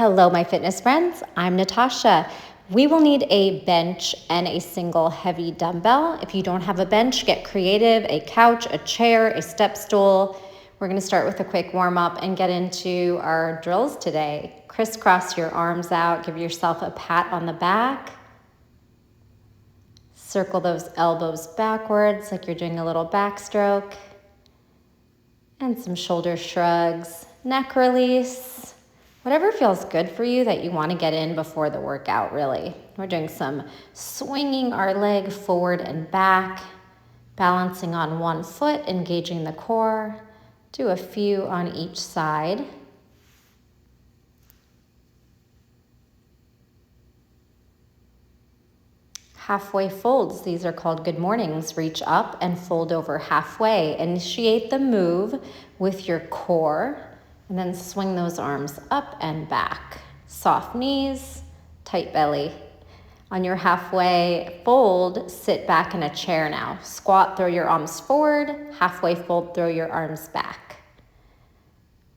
Hello, my fitness friends. I'm Natasha. We will need a bench and a single heavy dumbbell. If you don't have a bench, get creative, a couch, a chair, a step stool. We're gonna start with a quick warm up and get into our drills today. Crisscross your arms out, give yourself a pat on the back. Circle those elbows backwards like you're doing a little backstroke. And some shoulder shrugs, neck release. Whatever feels good for you that you want to get in before the workout, really. We're doing some swinging our leg forward and back, balancing on one foot, engaging the core. Do a few on each side. Halfway folds, these are called good mornings. Reach up and fold over halfway. Initiate the move with your core. And then swing those arms up and back. Soft knees, tight belly. On your halfway fold, sit back in a chair now. Squat, throw your arms forward. Halfway fold, throw your arms back.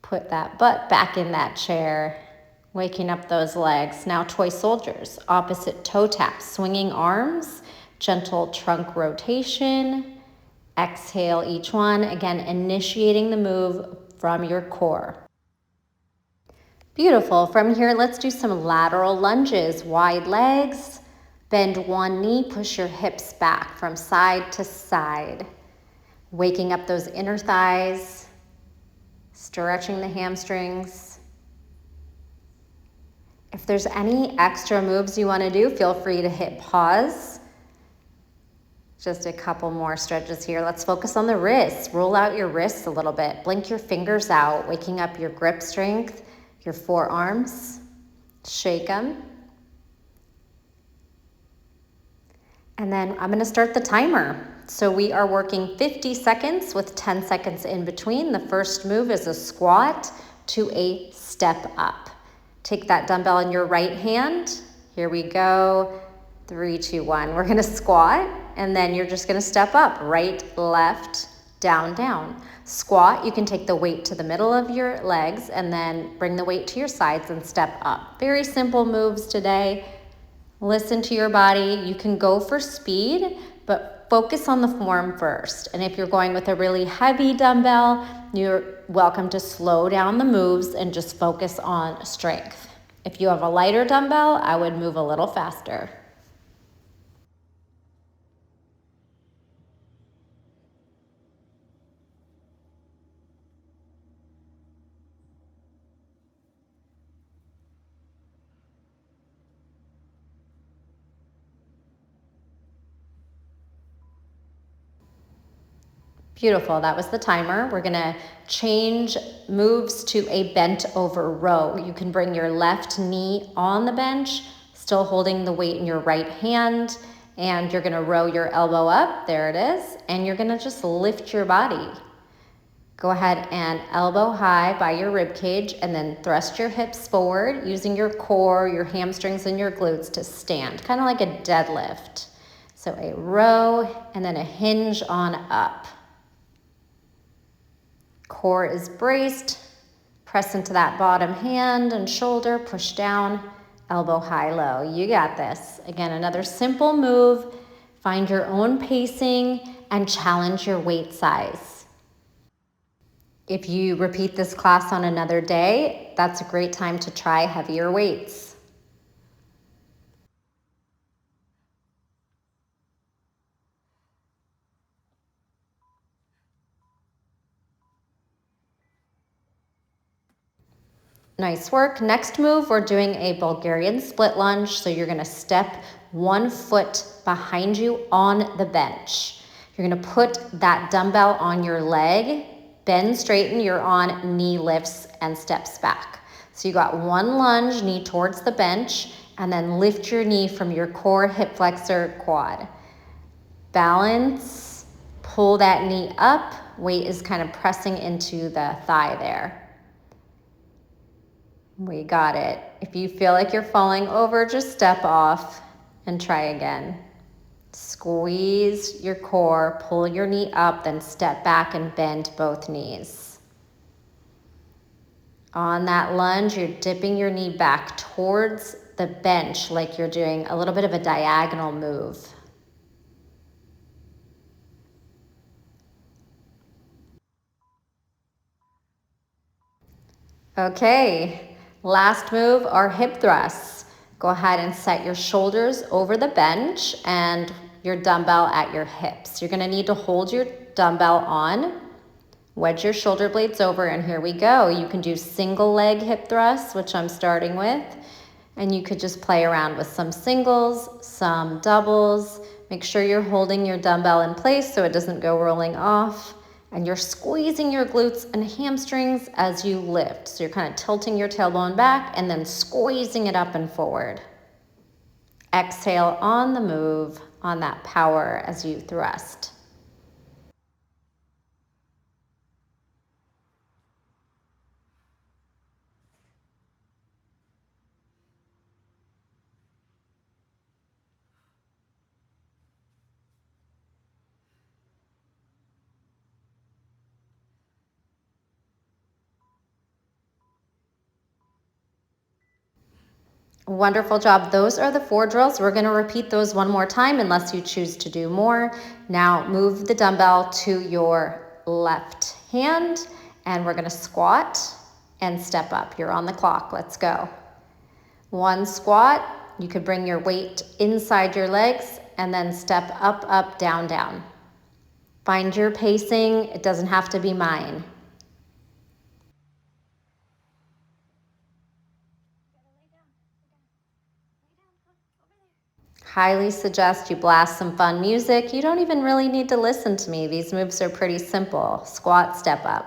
Put that butt back in that chair. Waking up those legs. Now toy soldiers, opposite toe taps, swinging arms, gentle trunk rotation. Exhale each one. Again, initiating the move from your core. Beautiful. From here, let's do some lateral lunges. Wide legs, bend one knee, push your hips back from side to side. Waking up those inner thighs, stretching the hamstrings. If there's any extra moves you want to do, feel free to hit pause. Just a couple more stretches here. Let's focus on the wrists. Roll out your wrists a little bit. Blink your fingers out, waking up your grip strength. Your forearms, shake them. And then I'm gonna start the timer. So we are working 50 seconds with 10 seconds in between. The first move is a squat to a step up. Take that dumbbell in your right hand. Here we go. 3, 2, 1. We're gonna squat and then you're just gonna step up. Right, left, down, down. Squat, you can take the weight to the middle of your legs and then bring the weight to your sides and step up. Very simple moves today. Listen to your body. You can go for speed, but focus on the form first. And if you're going with a really heavy dumbbell, you're welcome to slow down the moves and just focus on strength. If you have a lighter dumbbell, I would move a little faster. Beautiful, that was the timer. We're gonna change moves to a bent over row. You can bring your left knee on the bench, still holding the weight in your right hand, and you're gonna row your elbow up, there it is, and you're gonna just lift your body. Go ahead and elbow high by your rib cage and then thrust your hips forward using your core, your hamstrings, and your glutes to stand, kind of like a deadlift. So a row and then a hinge on up. Core is braced. Press into that bottom hand and shoulder, push down, elbow high, low. You got this. Again, another simple move. Find your own pacing and challenge your weight size. If you repeat this class on another day, that's a great time to try heavier weights. Nice work. Next move, we're doing a Bulgarian split lunge. So you're gonna step one foot behind you on the bench. You're gonna put that dumbbell on your leg, bend, straighten, you're on knee lifts and steps back. So you got one lunge, knee towards the bench, and then lift your knee from your core, hip flexor, quad. Balance, pull that knee up. Weight is kind of pressing into the thigh there. We got it. If you feel like you're falling over, just step off and try again. Squeeze your core, pull your knee up, then step back and bend both knees. On that lunge, you're dipping your knee back towards the bench like you're doing a little bit of a diagonal move. Okay, last move are hip thrusts. Go ahead and set your shoulders over the bench and your dumbbell at your hips. You're gonna need to hold your dumbbell on, wedge your shoulder blades over, and here we go. You can do single leg hip thrusts, which I'm starting with, and you could just play around with some singles, some doubles. Make sure you're holding your dumbbell in place so it doesn't go rolling off. And you're squeezing your glutes and hamstrings as you lift. So you're kind of tilting your tailbone back and then squeezing it up and forward. Exhale on the move, on that power as you thrust. Wonderful job. Those are the 4 drills. We're going to repeat those one more time unless you choose to do more. Now move the dumbbell to your left hand and we're going to squat and step up. You're on the clock. Let's go. 1 squat. You could bring your weight inside your legs and then step up, up, down, down. Find your pacing. It doesn't have to be mine. Highly suggest you blast some fun music. You don't even really need to listen to me. These moves are pretty simple. Squat, step up.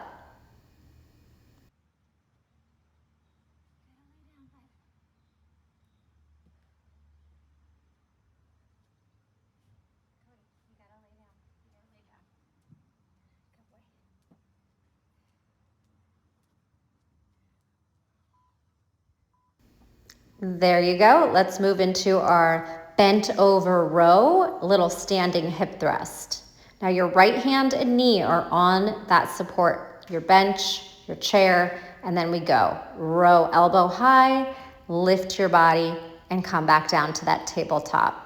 There you go. Let's move into our bent over row, little standing hip thrust. Now your right hand and knee are on that support, your bench, your chair, and then we go. Row elbow high, lift your body, and come back down to that tabletop.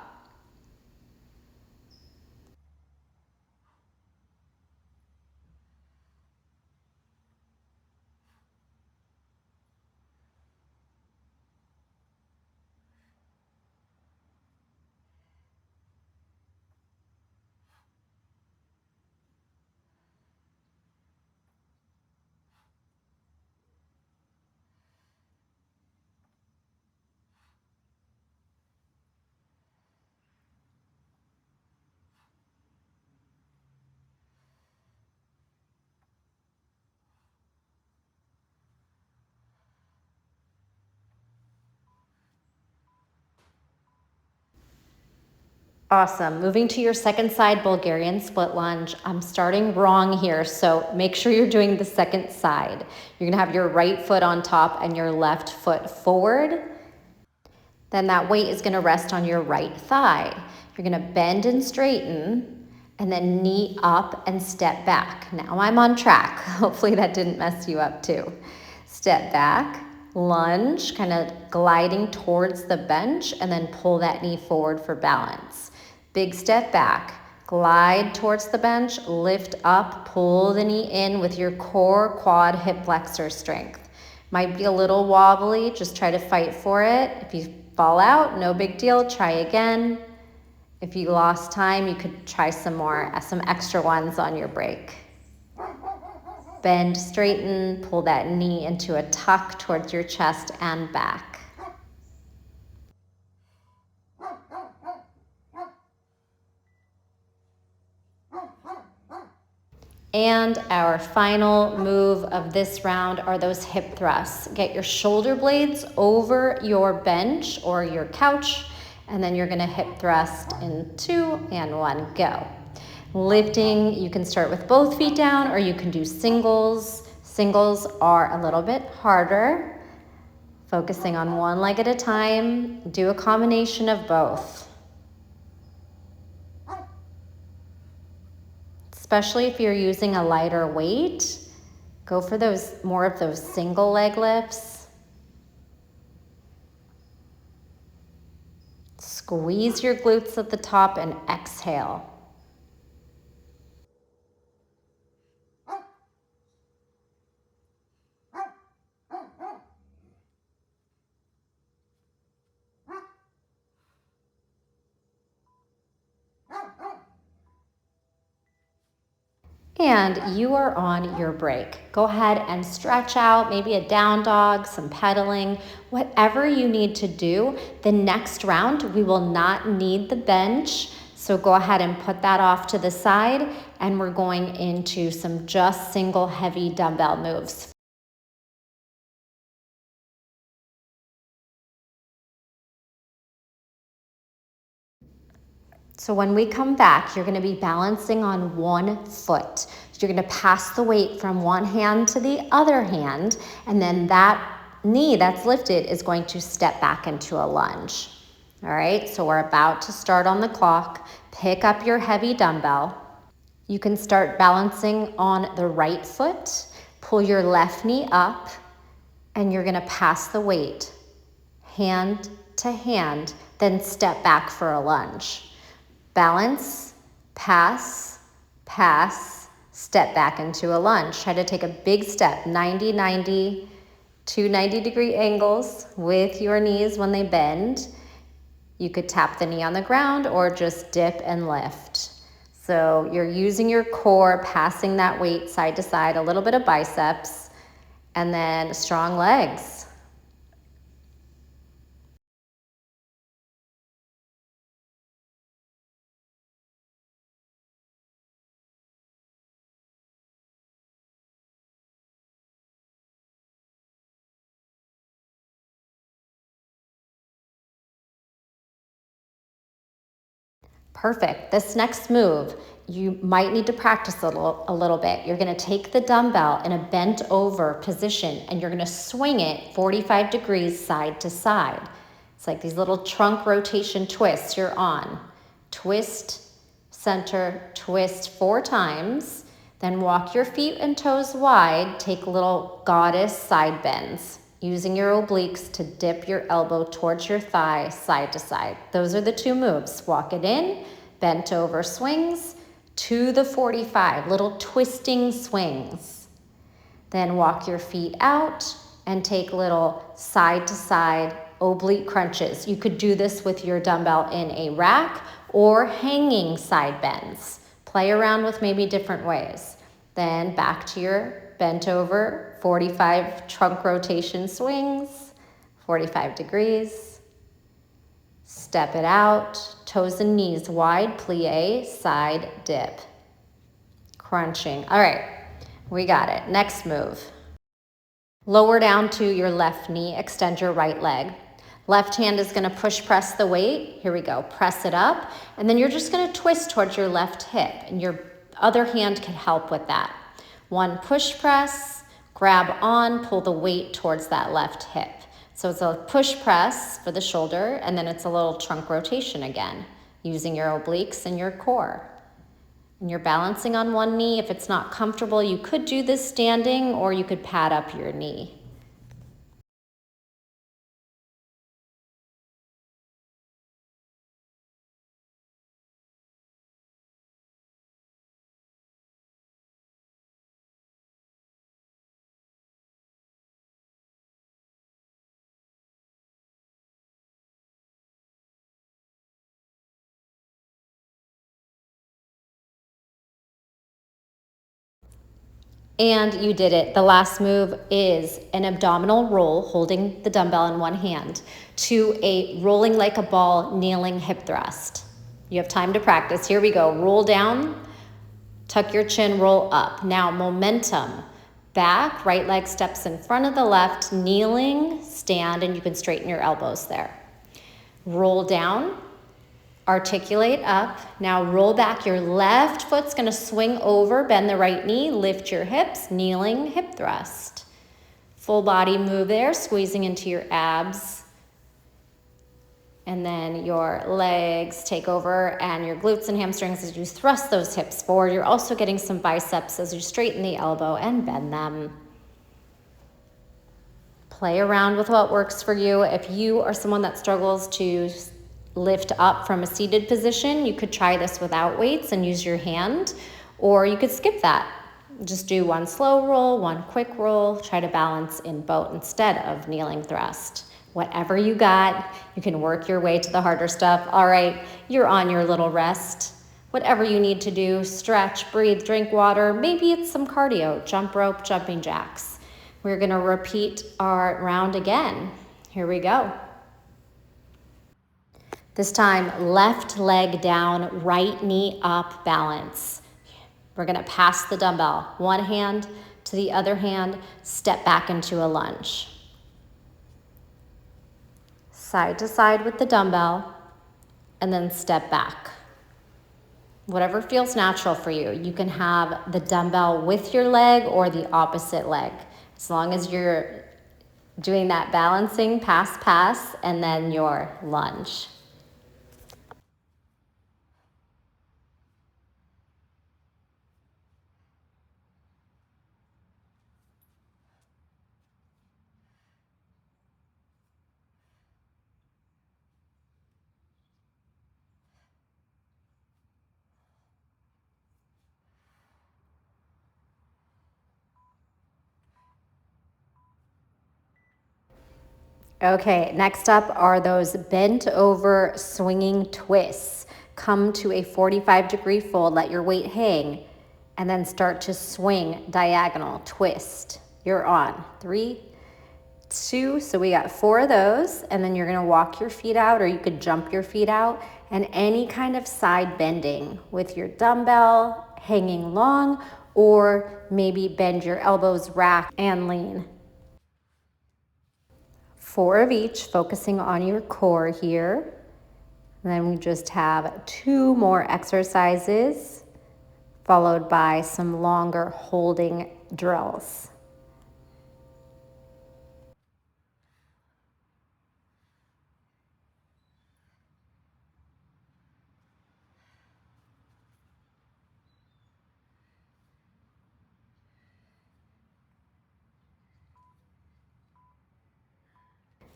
Awesome. Moving to your second side Bulgarian split lunge. I'm starting wrong here, so make sure you're doing the second side. You're gonna have your right foot on top and your left foot forward. Then that weight is gonna rest on your right thigh. You're gonna bend and straighten and then knee up and step back. Now I'm on track. Hopefully that didn't mess you up too. Step back, lunge, kind of gliding towards the bench, and then pull that knee forward for balance. Big step back, glide towards the bench, lift up, pull the knee in with your core, quad, hip flexor strength. Might be a little wobbly, just try to fight for it. If you fall out, no big deal, try again. If you lost time, you could try some extra ones on your break. Bend, straighten, pull that knee into a tuck towards your chest and back. And our final move of this round are those hip thrusts. Get your shoulder blades over your bench or your couch, and then you're gonna hip thrust in 2 and 1, go. Lifting, you can start with both feet down or you can do singles. Singles are a little bit harder. Focusing on one leg at a time, do a combination of both. Especially if you're using a lighter weight, Go for more of those single leg lifts. Squeeze your glutes at the top and exhale. And you are on your break. Go ahead and stretch out, maybe a down dog, some pedaling, whatever you need to do. The next round, we will not need the bench. So go ahead and put that off to the side, and we're going into some just single heavy dumbbell moves. So when we come back, you're gonna be balancing on one foot. You're gonna pass the weight from one hand to the other hand, and then that knee that's lifted is going to step back into a lunge. All right, so we're about to start on the clock. Pick up your heavy dumbbell. You can start balancing on the right foot, pull your left knee up, and you're gonna pass the weight hand to hand, then step back for a lunge. Balance, pass, pass, step back into a lunge. Try to take a big step, 90-90, two 90-degree angles with your knees when they bend. You could tap the knee on the ground or just dip and lift. So you're using your core, passing that weight side to side, a little bit of biceps, and then strong legs. Perfect. This next move, you might need to practice a little bit. You're gonna take the dumbbell in a bent over position and you're gonna swing it 45 degrees side to side. It's like these little trunk rotation twists you're on. Twist, center, twist 4 times, then walk your feet and toes wide, take little goddess side bends, using your obliques to dip your elbow towards your thigh, side to side. Those are the 2 moves. Walk it in, bent over swings to the 45, little twisting swings. Then walk your feet out and take little side to side oblique crunches. You could do this with your dumbbell in a rack or hanging side bends. Play around with maybe different ways. Then back to your bent over, 45 trunk rotation swings, 45 degrees. Step it out, toes and knees wide, plie, side dip. Crunching. All right, we got it. Next move. Lower down to your left knee, extend your right leg. Left hand is gonna push press the weight. Here we go, press it up. And then you're just gonna twist towards your left hip, and your other hand can help with that. 1 push press, grab on, pull the weight towards that left hip. So it's a push press for the shoulder, and then it's a little trunk rotation again, using your obliques and your core. And you're balancing on one knee. If it's not comfortable, you could do this standing, or you could pad up your knee. And you did it. The last move is an abdominal roll, holding the dumbbell in one hand, to a rolling like a ball, kneeling hip thrust. You have time to practice. Here we go. Roll down, tuck your chin, roll up. Now momentum. Back, right leg steps in front of the left, kneeling, stand, and you can straighten your elbows there. Roll down. Articulate up. Now roll back. Your left foot's gonna swing over, bend the right knee, lift your hips, kneeling hip thrust. Full body move there, squeezing into your abs. And then your legs take over and your glutes and hamstrings as you thrust those hips forward. You're also getting some biceps as you straighten the elbow and bend them. Play around with what works for you. If you are someone that struggles to lift up from a seated position, you could try this without weights and use your hand, or you could skip that. Just do one slow roll, one quick roll, try to balance in boat instead of kneeling thrust. Whatever you got, you can work your way to the harder stuff. All right, you're on your little rest. Whatever you need to do, stretch, breathe, drink water. Maybe it's some cardio, jump rope, jumping jacks. We're gonna repeat our round again. Here we go. This time, left leg down, right knee up, balance. We're gonna pass the dumbbell, one hand to the other hand, step back into a lunge. Side to side with the dumbbell, and then step back. Whatever feels natural for you. You can have the dumbbell with your leg or the opposite leg. As long as you're doing that balancing, pass, and then your lunge. Okay, next up are those bent over swinging twists. Come to a 45-degree fold, let your weight hang, and then start to swing diagonal, twist. You're on. 3, 2, so we got 4 of those, and then you're gonna walk your feet out, or you could jump your feet out, and any kind of side bending with your dumbbell hanging long, or maybe bend your elbows, rack, and lean. 4 of each, focusing on your core here. And then we just have 2 more exercises, followed by some longer holding drills.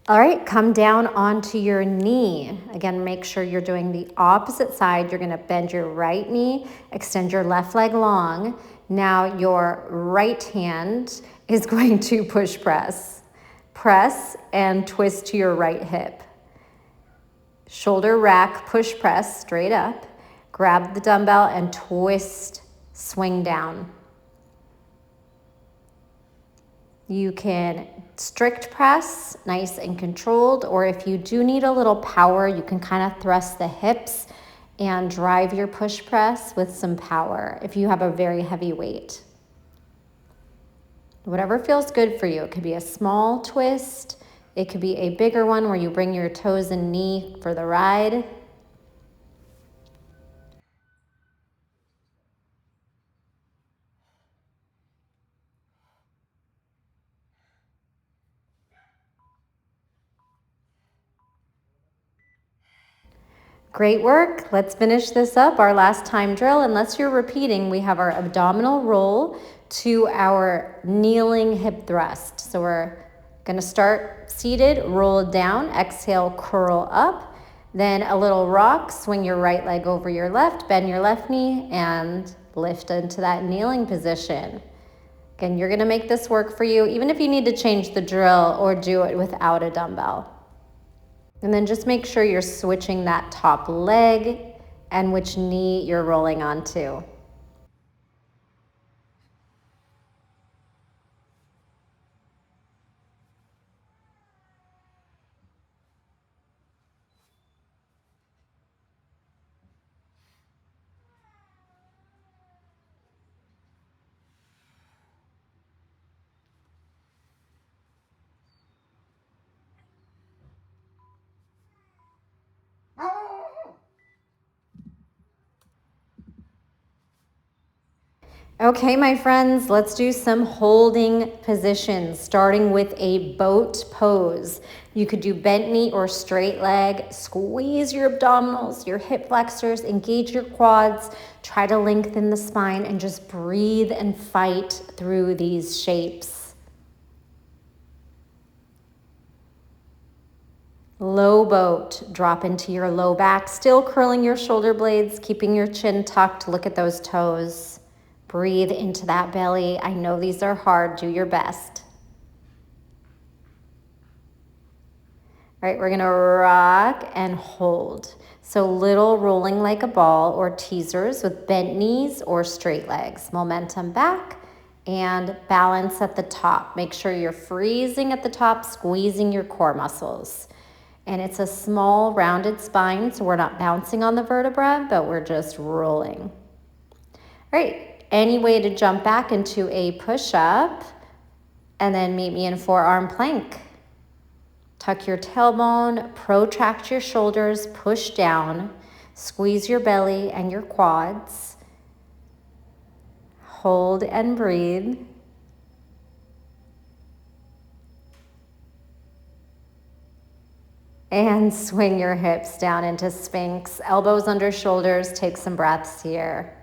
All right, come down onto your knee. Again, make sure you're doing the opposite side. You're gonna bend your right knee, extend your left leg long. Now your right hand is going to push press. Press and twist to your right hip. Shoulder rack, push press, straight up. Grab the dumbbell and twist, swing down. You can strict press, nice and controlled, or if you do need a little power, you can kind of thrust the hips and drive your push press with some power if you have a very heavy weight. Whatever feels good for you. It could be a small twist, it could be a bigger one where you bring your toes and knee for the ride. Great work. Let's finish this up, our last time drill. Unless you're repeating, we have our abdominal roll to our kneeling hip thrust. So we're gonna start seated, roll down, exhale, curl up, then a little rock, swing your right leg over your left, bend your left knee, and lift into that kneeling position. Again, you're gonna make this work for you, even if you need to change the drill or do it without a dumbbell. And then just make sure you're switching that top leg and which knee you're rolling onto. Okay, my friends, let's do some holding positions, starting with a boat pose. You could do bent knee or straight leg. Squeeze your abdominals, your hip flexors, engage your quads, try to lengthen the spine, and just breathe and fight through these shapes. Low boat, drop into your low back, still curling your shoulder blades, keeping your chin tucked. Look at those toes. Breathe into that belly. I know these are hard. Do your best. All right, we're gonna rock and hold. So little rolling like a ball or teasers with bent knees or straight legs. Momentum back and balance at the top. Make sure you're freezing at the top, squeezing your core muscles. And it's a small rounded spine, so we're not bouncing on the vertebra, but we're just rolling. All right, any way to jump back into a push-up, and then meet me in forearm plank. Tuck your tailbone, protract your shoulders, push down, squeeze your belly and your quads. Hold and breathe. And swing your hips down into Sphinx. Elbows under shoulders. Take some breaths here.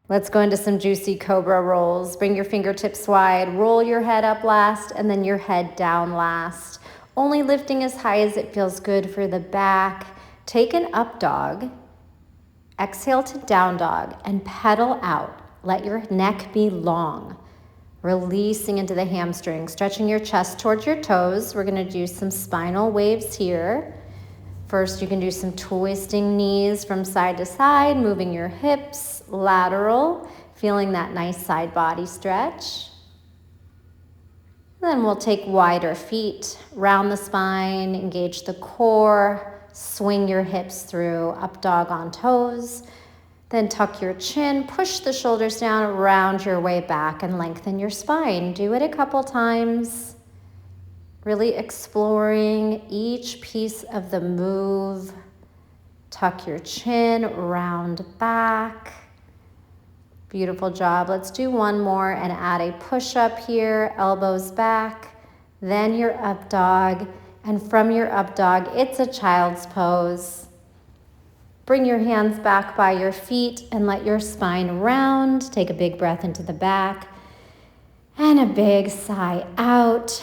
Let's go into some juicy cobra rolls. Bring your fingertips wide. Roll your head up last and then your head down last. Only lifting as high as it feels good for the back. Take an up dog. Exhale to down dog and pedal out. Let your neck be long. Releasing into the hamstring, stretching your chest towards your toes. We're gonna do some spinal waves here. First, you can do some twisting knees from side to side, moving your hips lateral, feeling that nice side body stretch. Then we'll take wider feet, round the spine, engage the core, swing your hips through, up dog on toes. Then tuck your chin, push the shoulders down, round your way back and lengthen your spine. Do it a couple times. Really exploring each piece of the move. Tuck your chin, round back. Beautiful job. Let's do one more and add a push-up here, elbows back, then your up dog. And from your up dog, it's a child's pose. Bring your hands back by your feet and let your spine round. Take a big breath into the back and a big sigh out.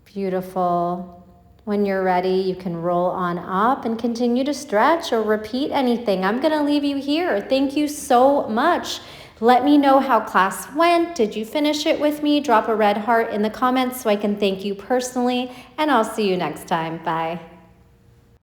Beautiful. When you're ready, you can roll on up and continue to stretch or repeat anything. I'm gonna leave you here. Thank you so much. Let me know how class went. Did you finish it with me? Drop a red heart in the comments so I can thank you personally, and I'll see you next time. Bye.